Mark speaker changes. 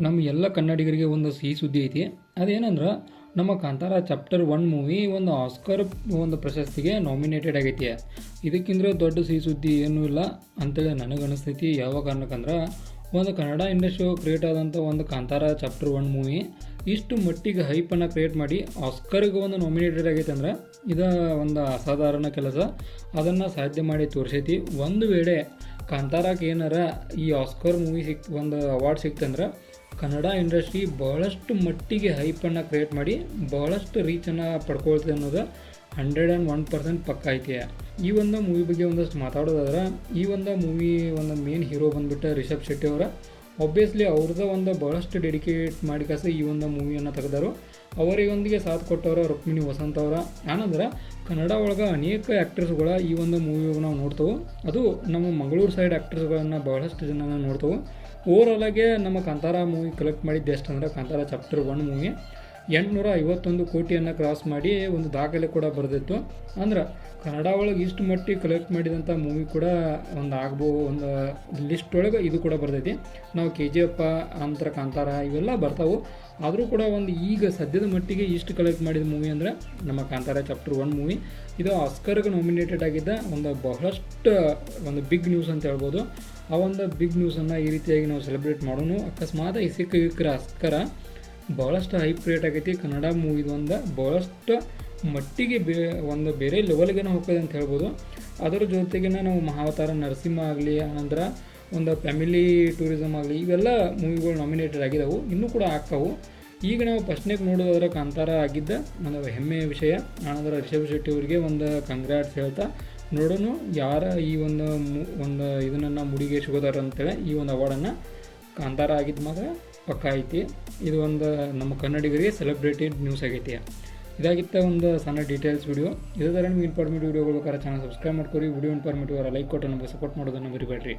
Speaker 1: ನಮ್ಮ ಎಲ್ಲ ಕನ್ನಡಿಗರಿಗೆ ಒಂದು ಸಿಹಿ ಸುದ್ದಿ ಐತಿ. ಅದೇನಂದ್ರೆ ನಮ್ಮ ಕಾಂತಾರ ಚಾಪ್ಟರ್ 1 ಮೂವಿ ಒಂದು ಆಸ್ಕರ್ ಒಂದು ಪ್ರಶಸ್ತಿಗೆ ನಾಮಿನೇಟೆಡ್ ಆಗೈತಿ. ಇದಕ್ಕಿಂತ ದೊಡ್ಡ ಸಿಹಿ ಸುದ್ದಿ ಏನೂ ಇಲ್ಲ ಅಂತೇಳಿ ನನಗೆ ಅನಿಸ್ತೈತಿ. ಯಾವ ಕಾರಣಕ್ಕಂದ್ರೆ ಒಂದು ಕನ್ನಡ ಇಂಡಸ್ಟ್ರಿ ಕ್ರಿಯೇಟ್ ಆದಂಥ ಒಂದು ಕಾಂತಾರ ಚಾಪ್ಟರ್ 1 ಮೂವಿ ಇಷ್ಟು ಮಟ್ಟಿಗೆ ಹೈಪನ್ನು ಕ್ರಿಯೇಟ್ ಮಾಡಿ ಆಸ್ಕರ್ಗೆ ಒಂದು ನಾಮಿನೇಟೆಡ್ ಆಗೈತೆ ಅಂದ್ರೆ ಇದು ಒಂದು ಅಸಾಧಾರಣ ಕೆಲಸ. ಅದನ್ನು ಸಾಧ್ಯ ಮಾಡಿ ತೋರಿಸೈತಿ. ಒಂದು ವೇಳೆ ಕಾಂತಾರಕ್ಕೆ ಏನಾರ ಈ ಆಸ್ಕರ್ ಮೂವಿ ಒಂದು ಅವಾರ್ಡ್ ಸಿಕ್ತಂದ್ರೆ ಕನ್ನಡ ಇಂಡಸ್ಟ್ರಿ ಭಾಳಷ್ಟು ಮಟ್ಟಿಗೆ ಹೈಪನ್ನು ಕ್ರಿಯೇಟ್ ಮಾಡಿ ಭಾಳಷ್ಟು ರೀಚನ್ನು ಪಡ್ಕೊಳ್ತದೆ ಅನ್ನೋದು 101% ಪಕ್ಕ ಐತಿ. ಈ ಒಂದು ಮೂವಿ ಬಗ್ಗೆ ಒಂದಷ್ಟು ಮಾತಾಡೋದಾದ್ರೆ, ಈ ಒಂದು ಮೂವಿ ಒಂದು ಮೇನ್ ಹೀರೋ ಬಂದುಬಿಟ್ಟು ರಿಷಬ್ ಶೆಟ್ಟಿ ಅವರ. ಆಬ್ವಿಯಸ್ಲಿ ಅವ್ರದ್ದು ಒಂದು ಭಾಳಷ್ಟು ಡೆಡಿಕೇಟ್ ಮಾಡಿ ಈ ಒಂದು ಮೂವಿಯನ್ನು ತೆಗೆದರು. ಅವರಿಗೊಂದಿಗೆ ಸಾಥ್ ಕೊಟ್ಟವರು ರುಕ್ಮಿಣಿ ವಸಂತ್ ಅವರ. ಆನಂದ್ರೆ ಕನ್ನಡ ಒಳಗೆ ಅನೇಕ ಆ್ಯಕ್ಟರ್ಸ್ಗಳ ಈ ಒಂದು ಮೂವಿಗೆ ನಾವು ನೋಡ್ತೇವೆ. ಅದು ನಮ್ಮ ಮಂಗಳೂರು ಸೈಡ್ ಆ್ಯಕ್ಟರ್ಸ್ಗಳನ್ನು ಭಾಳಷ್ಟು ಜನ ನೋಡ್ತೇವೆ. ಓವರಾಲಾಗೆ ನಮ್ಮ ಕಾಂತಾರ ಮೂವಿ ಕಲೆಕ್ಟ್ ಮಾಡಿದ್ದು ಎಷ್ಟು ಅಂದ್ರೆ, ಕಾಂತಾರ ಚಾಪ್ಟರ್ 1 ಮೂವಿ 851 ಕೋಟಿಯನ್ನು ಕ್ರಾಸ್ ಮಾಡಿ ಒಂದು ದಾಖಲೆ ಕೂಡ ಬರೆದಿತ್ತು. ಅಂದ್ರೆ ಕನ್ನಡ ಒಳಗೆ ಇಷ್ಟು ಮಟ್ಟಿಗೆ ಕಲೆಕ್ಟ್ ಮಾಡಿದಂಥ ಮೂವಿ ಕೂಡ ಒಂದು ಲಿಸ್ಟ್ ಒಳಗೆ ಇದು ಕೂಡ ಬರ್ತೈತಿ. ನಾವು KGF ಅಂತರ ಕಾಂತಾರ ಇವೆಲ್ಲ ಬರ್ತಾವೆ. ಆದರೂ ಕೂಡ ಒಂದು ಈಗ ಸದ್ಯದ ಮಟ್ಟಿಗೆ ಇಷ್ಟು ಕಲೆಕ್ಟ್ ಮಾಡಿದ ಮೂವಿ ಅಂದರೆ ನಮ್ಮ ಕಾಂತಾರ ಚಾಪ್ಟರ್ 1 ಮೂವಿ. ಇದು ಆಸ್ಕರ್ಗೆ ನಾಮಿನೇಟೆಡ್ ಆಗಿದ್ದ ಒಂದು ಬಹಳಷ್ಟು ಒಂದು ಬಿಗ್ ನ್ಯೂಸ್ ಅಂತ ಹೇಳ್ಬೋದು. ಆ ಒಂದು ಬಿಗ್ ನ್ಯೂಸನ್ನು ಈ ರೀತಿಯಾಗಿ ನಾವು ಸೆಲೆಬ್ರೇಟ್ ಮಾಡೋಣ. ಅಕಸ್ಮಾತ್ ಸಿಕ್ಕಿದ್ರೆ ಆಸ್ಕರ ಭಾಳಷ್ಟು ಹೈಪ್ ಕ್ರಿಯೇಟ್ ಆಗೈತಿ. ಕನ್ನಡ ಮೂವಿದು ಒಂದು ಭಾಳಷ್ಟು ಮಟ್ಟಿಗೆ ಒಂದು ಬೇರೆ ಲೆವೆಲ್ಗೆ ಹೋಗ್ತದೆ ಅಂತ ಹೇಳ್ಬೋದು. ಅದರ ಜೊತೆಗೆ ನಾವು ಮಹಾವತಾರ ನರಸಿಂಹ ಆಗಲಿ, ಆನಂತರ ಒಂದು ಫ್ಯಾಮಿಲಿ ಟೂರಿಸಮ್ ಆಗಲಿ, ಇವೆಲ್ಲ ಮೂವಿಗಳು ನಾಮಿನೇಟೆಡ್ ಆಗಿದ್ದಾವೆ. ಇನ್ನೂ ಕೂಡ ಆಗ್ತಾವೆ. ಈಗ ನಾವು ಫಸ್ಟ್ನೇಗೆ ನೋಡೋದಾದ್ರೆ ಕಾಂತಾರ ಆಗಿದ್ದ ಒಂದು ಹೆಮ್ಮೆಯ ವಿಷಯ. ಆನಂತರ ರಿಷಬ್ ಶೆಟ್ಟಿ ಅವರಿಗೆ ಒಂದು ಕಂಗ್ರಾಟ್ಸ್ ಹೇಳ್ತಾ ನೋಡೋಣ ಯಾರ ಈ ಒಂದು ಇದನ್ನು ಮುಡಿಗೇರಿಸ್ಕೋತಾರೆ ಅಂತೇಳಿ ಈ ಒಂದು ಅವಾರ್ಡನ್ನು. ಕಾಂತಾರ ಆಗಿದ್ದು ಮಾತ್ರ ಪಕ್ಕ ಐತಿ. ಇದು ಒಂದು ನಮ್ಮ ಕನ್ನಡಿಗರಿಗೆ ಸೆಲೆಬ್ರೇಟೆಡ್ ನ್ಯೂಸ್ ಆಗೈತಿ. ಇದಾಗಿತ್ತ ಒಂದು ಸಣ್ಣ ಡೀಟೇಲ್ಸ್ ವಿಡಿಯೋ. ಇದೇ ಥರ ನಿಮ್ಗೆ ಇನ್ಫಾರ್ಮೇಟಿವ್ ವಿಡಿಯೋಗಳು ಬೇಕಾದ್ರೆ ಚಾನಲ್ ಸಬ್ಸ್ಕ್ರೈಬ್ ಮಾಡ್ಕೊರಿ. ವಿಡಿಯೋ ಇನ್ಫಾರ್ಮೇಟಿವ್ ಲೈಕ್ ಕೊಟ್ಟು ನಮಗೆ ಸಪೋರ್ಟ್ ಮಾಡೋದನ್ನು ಮರಿಬೇಡ್ರಿ.